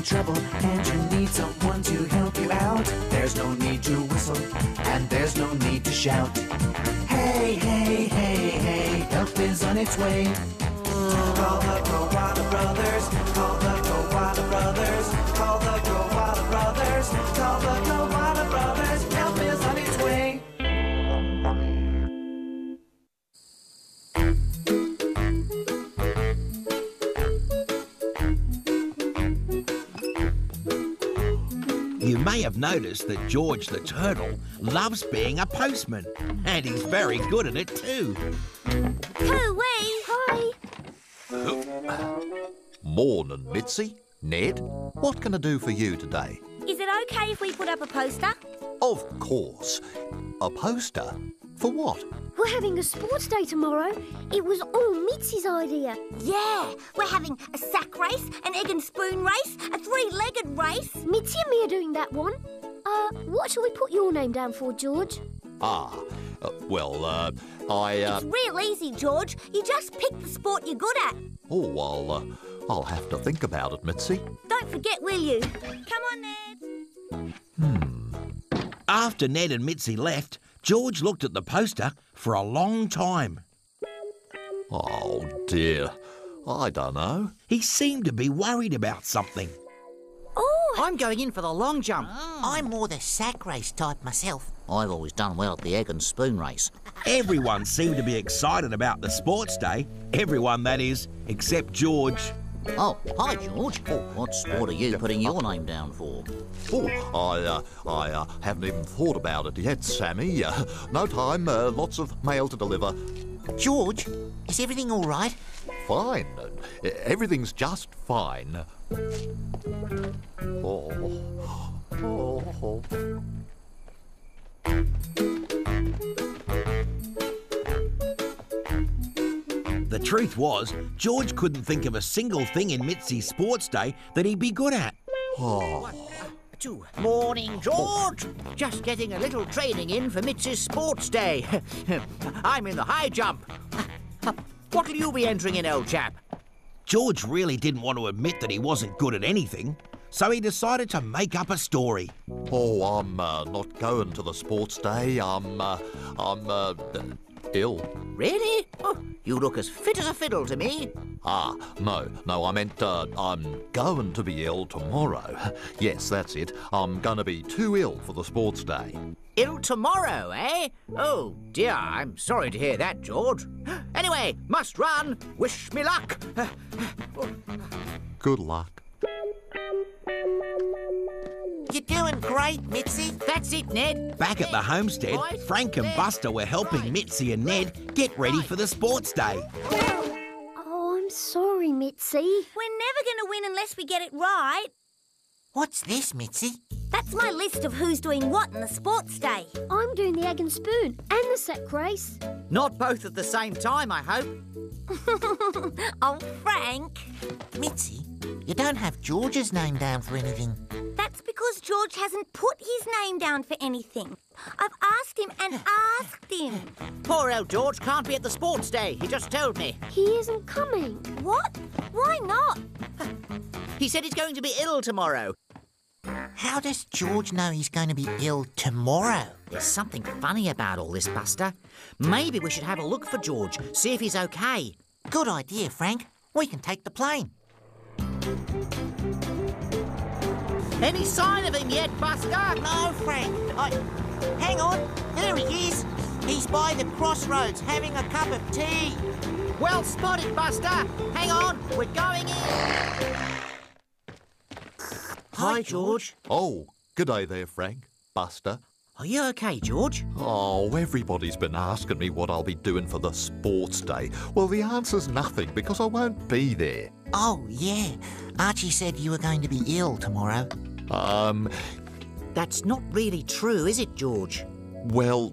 trouble and you need someone to help you out, there's no need to whistle and there's no need to shout. Hey, hey, hey, hey, help is on its way. Call the Koala Brothers, call the Koala Brothers, call the Koala Brothers, call the Koala Brothers, help is on its way. You may have noticed that George the turtle loves being a postman, and he's very good at it too. Hooey! Hi! Morning, Mitzi. Ned, what can I do for you today? Is it okay if we put up a poster? Of course. A poster? For what? We're having a sports day tomorrow. It was all Mitzi's idea. Yeah, we're having a sack race, an egg and spoon race, a three-legged race. Mitzi and me are doing that one. What shall we put your name down for, George? It's real easy, George. You just pick the sport you're good at. I'll have to think about it, Mitzi. Don't forget, will you? Come on, Ned. After Ned and Mitzi left, George looked at the poster for a long time. Oh, dear. I don't know. He seemed to be worried about something. Oh, I'm going in for the long jump. I'm more the sack race type myself. I've always done well at the egg and spoon race. Everyone seemed to be excited about the sports day. Everyone, that is, except George. Oh, hi, George. What sport are you putting your name down for? I haven't even thought about it yet, Sammy. No time, lots of mail to deliver. George, is everything all right? Fine. Everything's just fine. The truth was, George couldn't think of a single thing in Mitzi's sports day that he'd be good at. Morning, George. Just getting a little training in for Mitzi's sports day. I'm in the high jump. What'll you be entering in, old chap? George really didn't want to admit that he wasn't good at anything, so he decided to make up a story. I'm not going to the sports day. I'm ill. Really? Oh, you look as fit as a fiddle to me. No, I meant I'm going to be ill tomorrow. Yes, that's it. I'm going to be too ill for the sports day. Ill tomorrow, eh? Oh, dear, I'm sorry to hear that, George. Anyway, must run. Wish me luck. Good luck. You're doing great, Mitzi. That's it, Ned. Back at the homestead, Frank and Buster were helping Mitzi and Ned get ready for the sports day. Oh, I'm sorry, Mitzi. we're never going to win unless we get it right. What's this, Mitzi? That's my list of who's doing what in the sports day. I'm doing the egg and spoon and the sack race. Not both at the same time, I hope. Oh, Frank. Mitzi, you don't have George's name down for anything. That's because George hasn't put his name down for anything. I've asked him and asked him. Poor old George can't be at the sports day. He just told me. He isn't coming. What? Why not? He said he's going to be ill tomorrow. How does George know he's going to be ill tomorrow? There's something funny about all this, Buster. Maybe we should have a look for George, see if he's okay. Good idea, Frank. We can take the plane. Any sign of him yet, Buster? No, Frank. Hang on. There he is. He's by the crossroads having a cup of tea. Well spotted, Buster. Hang on, we're going in. Hi, George. Oh, good day there, Frank. Buster. Are you okay, George? Oh, everybody's been asking me what I'll be doing for the sports day. Well, the answer's nothing because I won't be there. Oh, yeah. Archie said you were going to be ill tomorrow. That's not really true, is it, George? Well,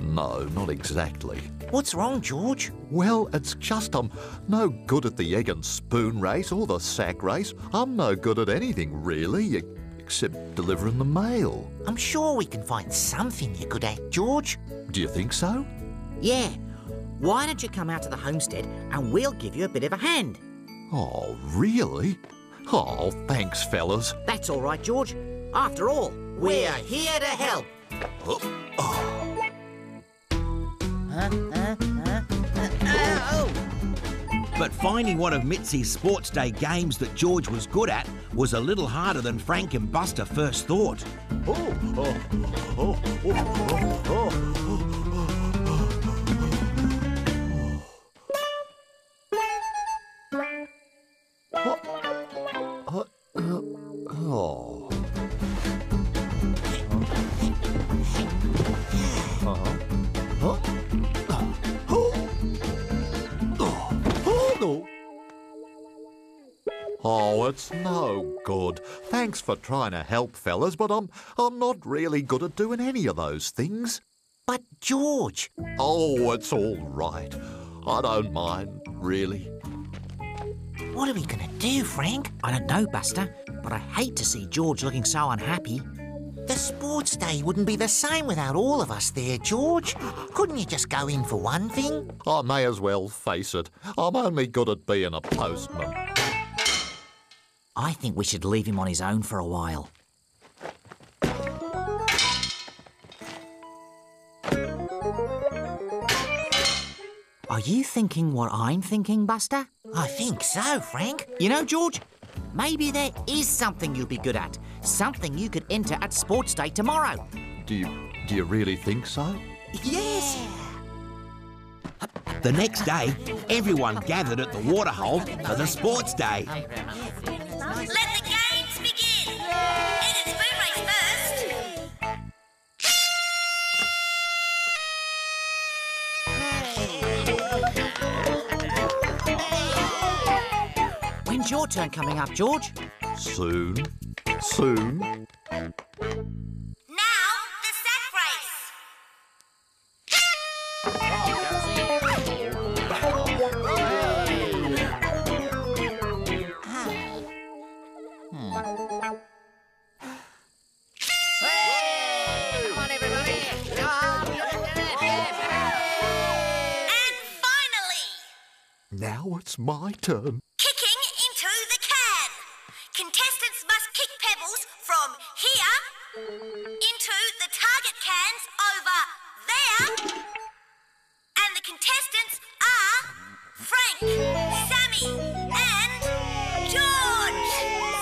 no, not exactly. What's wrong, George? Well, it's just I'm no good at the egg and spoon race or the sack race. I'm no good at anything, really, except delivering the mail. I'm sure we can find something you're good at, George. Do you think so? Yeah. Why don't you come out to the homestead and we'll give you a bit of a hand? Oh, really? Oh, thanks, fellas. That's all right, George. After all, We're here to help. But finding one of Mitzi's Sports Day games that George was good at was a little harder than Frank and Buster first thought. Oh. Oh, it's no good. Thanks for trying to help, fellas, but I'm not really good at doing any of those things. But, George, Oh, it's all right. I don't mind, really. what are we going to do, Frank? I don't know, Buster, but I hate to see George looking so unhappy. The sports day wouldn't be the same without all of us there, George. Couldn't you just go in for one thing? I may as well face it. I'm only good at being a postman. I think we should leave him on his own for a while. Are you thinking what I'm thinking, Buster? I think so, Frank. You know, George, maybe there is something you'll be good at. Something you could enter at Sports Day tomorrow. Do you really think so? Yes! The next day, everyone gathered at the waterhole for the Sports Day. Let the games begin. Need a spoon race first. When's your turn coming up, George? Soon. Soon. Now, the sack race. Come on, everybody! And finally, Now it's my turn. kicking into the can. Contestants must kick pebbles from here into the target cans over there. And the contestants are Frank, Sammy, and George.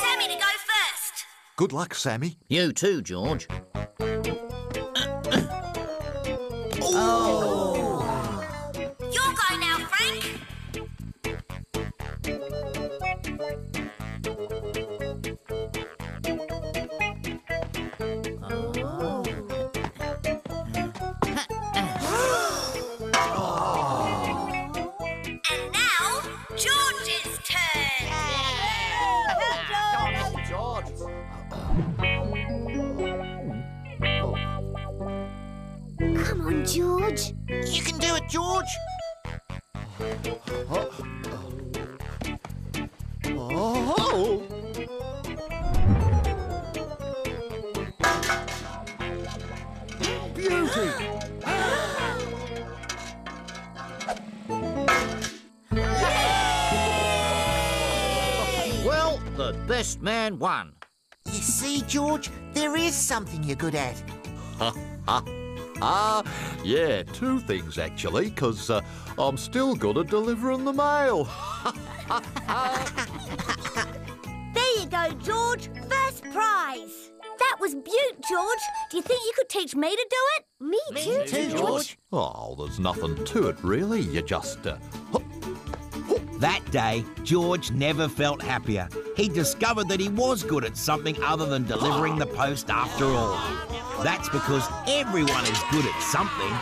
Sammy to go first. Good luck, Sammy. You too, George. Your go now, Frank. And now, George's turn. Come on, George. You can do it, George. Oh! Beauty! Well, the best man won. You see, George, there is something you're good at. Yeah, two things actually, 'cause I'm still good at delivering the mail. There you go, George. First prize. That was beaut, George. Do you think you could teach me to do it? Me too, Too, George. Oh, there's nothing to it really. You just That day, George never felt happier. He discovered that he was good at something other than delivering the post after all. That's because everyone is good at something.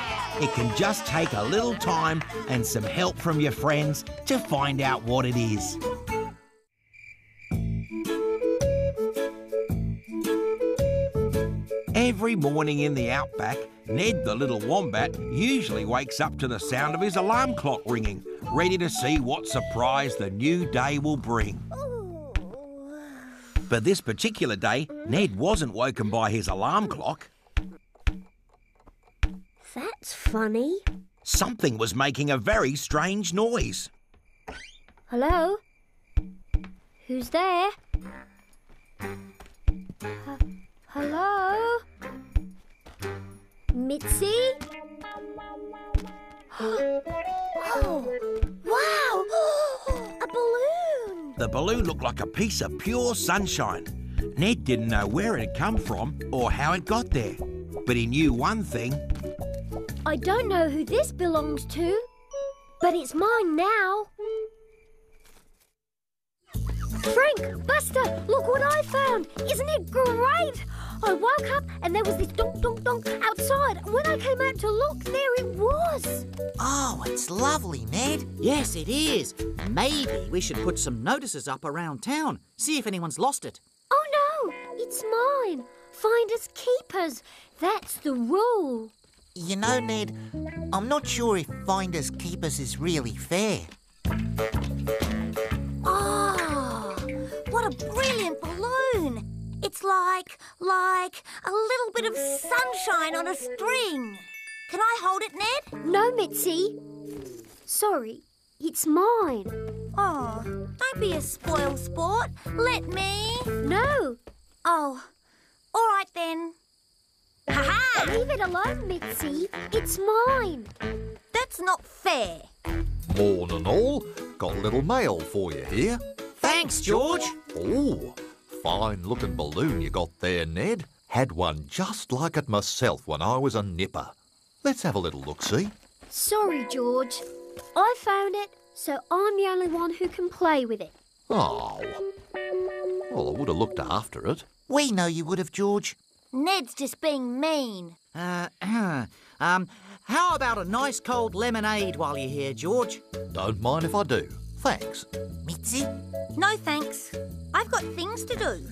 It can just take a little time and some help from your friends to find out what it is. Every morning in the outback, Ned the little wombat usually wakes up to the sound of his alarm clock ringing, ready to see what surprise the new day will bring. But this particular day, Ned wasn't woken by his alarm clock. That's funny. Something was making a very strange noise. Hello? Who's there? Hello? Mitzi? Oh, wow! A balloon! The balloon looked like a piece of pure sunshine. Ned didn't know where it had come from or how it got there. But he knew one thing. I don't know who this belongs to, but it's mine now. Frank, Buster, look what I found. Isn't it great? I woke up and there was this donk, donk, donk outside. And when I came out to look, there it was. Oh, it's lovely, Ned. Yes, it is. Maybe we should put some notices up around town, see if anyone's lost it. Oh no, it's mine. Finders keepers. That's the rule. You know, Ned, I'm not sure if finders keepers is really fair. Oh, what a brilliant balloon! It's like a little bit of sunshine on a string. Can I hold it, Ned? No, Mitzi. Sorry, it's mine. Oh, don't be a spoil sport. Let me. No. Oh, all right then. Ha-ha! Leave it alone, Mitzi. It's mine. That's not fair. Morning all. Got a little mail for you here. Thanks, George. Oh, fine looking balloon you got there, Ned. Had one just like it myself when I was a nipper. Let's have a little look-see. Sorry, George. I found it, so I'm the only one who can play with it. Oh. Well, I would have looked after it. We know you would have, George. Ned's just being mean. How about a nice cold lemonade while you're here, George? Don't mind if I do. Thanks. Mitzi? No thanks. I've got things to do.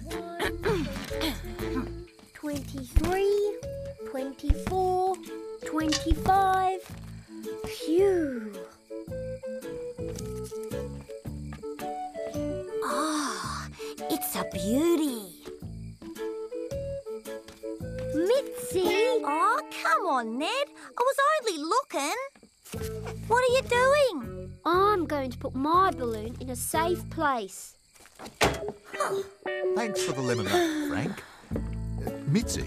23, 24, 25. Phew. Oh, it's a beauty. Mitzi! Oh, come on, Ned. I was only looking. What are you doing? I'm going to put my balloon in a safe place. Thanks for the lemonade, Frank. Mitzi,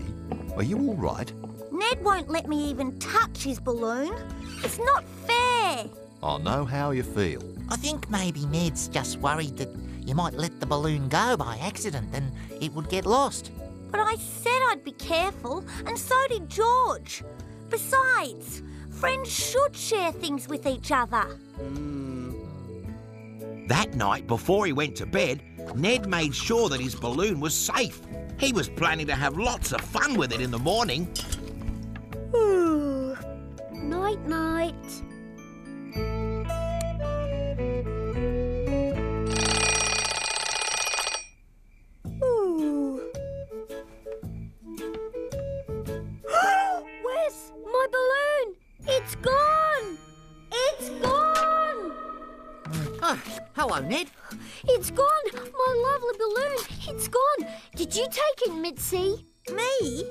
are you all right? Ned won't let me even touch his balloon. It's not fair. I know how you feel. I think maybe Ned's just worried that you might let the balloon go by accident and it would get lost. But I said I'd be careful, and so did George. Besides, friends should share things with each other. That night, before he went to bed, Ned made sure that his balloon was safe. He was planning to have lots of fun with it in the morning. Night-night. Where's my balloon? It's gone! It's gone! Oh, hello, Ned. It's gone! My lovely balloon! It's gone! Did you take it, Mitzi? Me?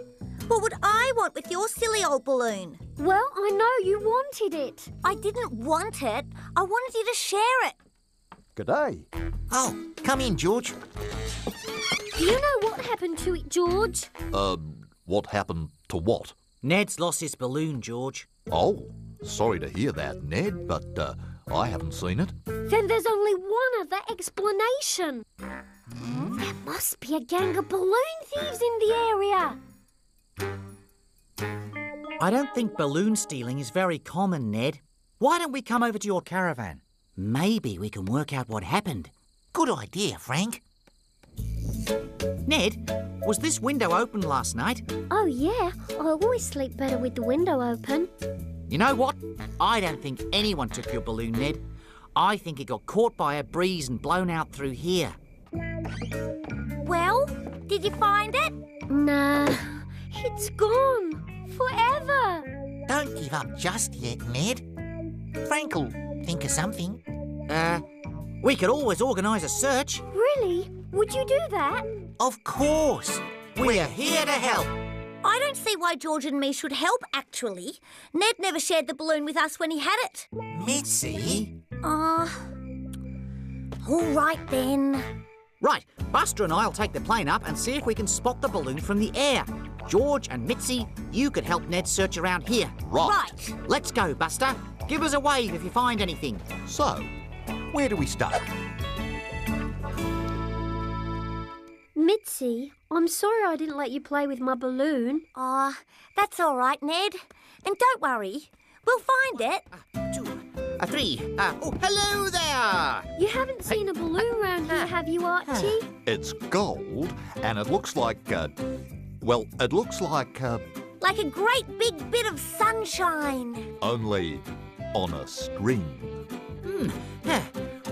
What would I want with your silly old balloon? Well, I know you wanted it. I didn't want it. I wanted you to share it. G'day. Oh, come in, George. Do you know what happened to it, George? What happened to what? Ned's lost his balloon, George. Oh, sorry to hear that, Ned, but I haven't seen it. Then there's only one other explanation. There must be a gang of balloon thieves in the area. I don't think balloon stealing is very common, Ned. Why don't we come over to your caravan? Maybe we can work out what happened. Good idea, Frank. Ned, was this window open last night? Oh, yeah. I always sleep better with the window open. You know what? I don't think anyone took your balloon, Ned. I think it got caught by a breeze and blown out through here. Well, did you find it? Nah, it's gone. Forever. Don't give up just yet, Ned. Frank'll think of something. We could always organise a search. Really? Would you do that? Of course. We're here to help. I don't see why George and me should help, actually. Ned never shared the balloon with us when he had it. Mitzi? All right then. Right, Buster and I'll take the plane up and see if we can spot the balloon from the air. George and Mitzi, you could help Ned search around here. Right. Let's go, Buster. Give us a wave if you find anything. So, where do we start? Mitzi, I'm sorry I didn't let you play with my balloon. Oh, that's all right, Ned. And don't worry, we'll find it. 2, 3. Oh, hello there! You haven't seen a balloon round here, have you, Archie? It's gold, and it looks like, well, it looks like, Like a great big bit of sunshine. only on a string.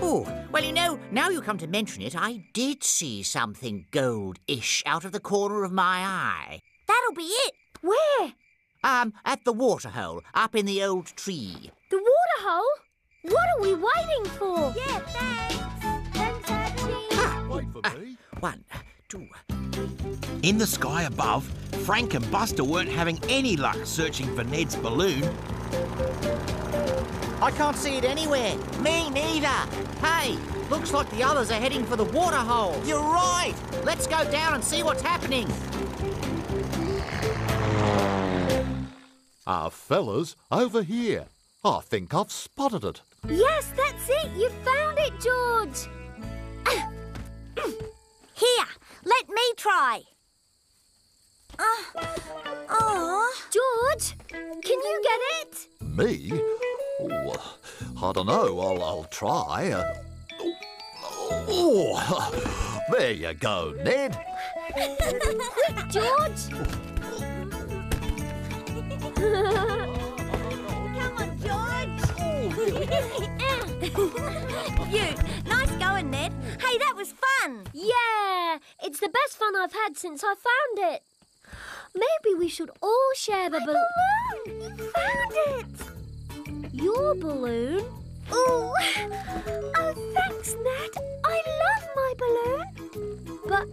Oh, well, you know, now you come to mention it, I did see something gold-ish out of the corner of my eye. That'll be it. Where? At the waterhole, up in the old tree. The waterhole? What are we waiting for? Yeah, thanks. Thanks, Archie. Wait for me. 1, 2. In the sky above, Frank and Buster weren't having any luck searching for Ned's balloon. I can't see it anywhere. Me neither. Hey, looks like the others are heading for the waterhole. You're right. Let's go down and see what's happening. Fellas, over here. I think I've spotted it. Yes, that's it. You found it, George. Here, let me try. George, can you get it? Me? Oh, I don't know. I'll try. Oh, there you go, Ned. Quick, George. Come on, George. Nice going, Ned. Hey, that was fun. Yeah, it's the best fun I've had since I found it. Maybe we should all share the balloon. You found it. Your balloon? Oh, thanks, Ned. I love my balloon. But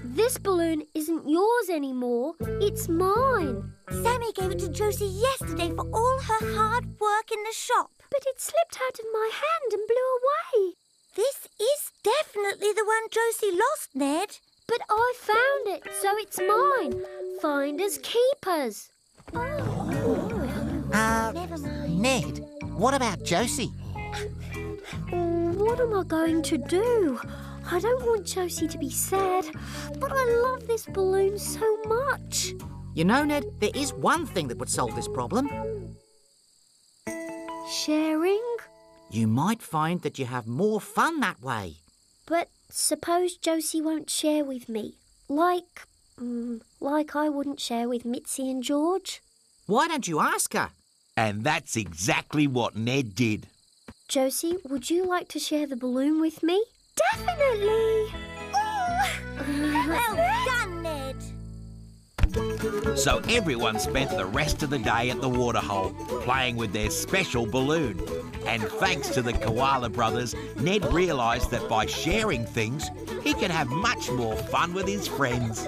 this balloon isn't yours anymore. It's mine. Sammy gave it to Josie yesterday for all her hard work in the shop. But it slipped out of my hand and blew away. This is definitely the one Josie lost, Ned. But I found it, so it's mine. Finders keepers. Never mind. Ned, what about Josie? What am I going to do? I don't want Josie to be sad, but I love this balloon so much. You know, Ned, there is one thing that would solve this problem. Sharing? You might find that you have more fun that way. But suppose Josie won't share with me. Like I wouldn't share with Mitzi and George. Why don't you ask her? And that's exactly what Ned did. Josie, would you like to share the balloon with me? Definitely. Well done, Ned. So everyone spent the rest of the day at the waterhole, playing with their special balloon. And thanks to the Koala brothers, Ned realised that by sharing things, he could have much more fun with his friends.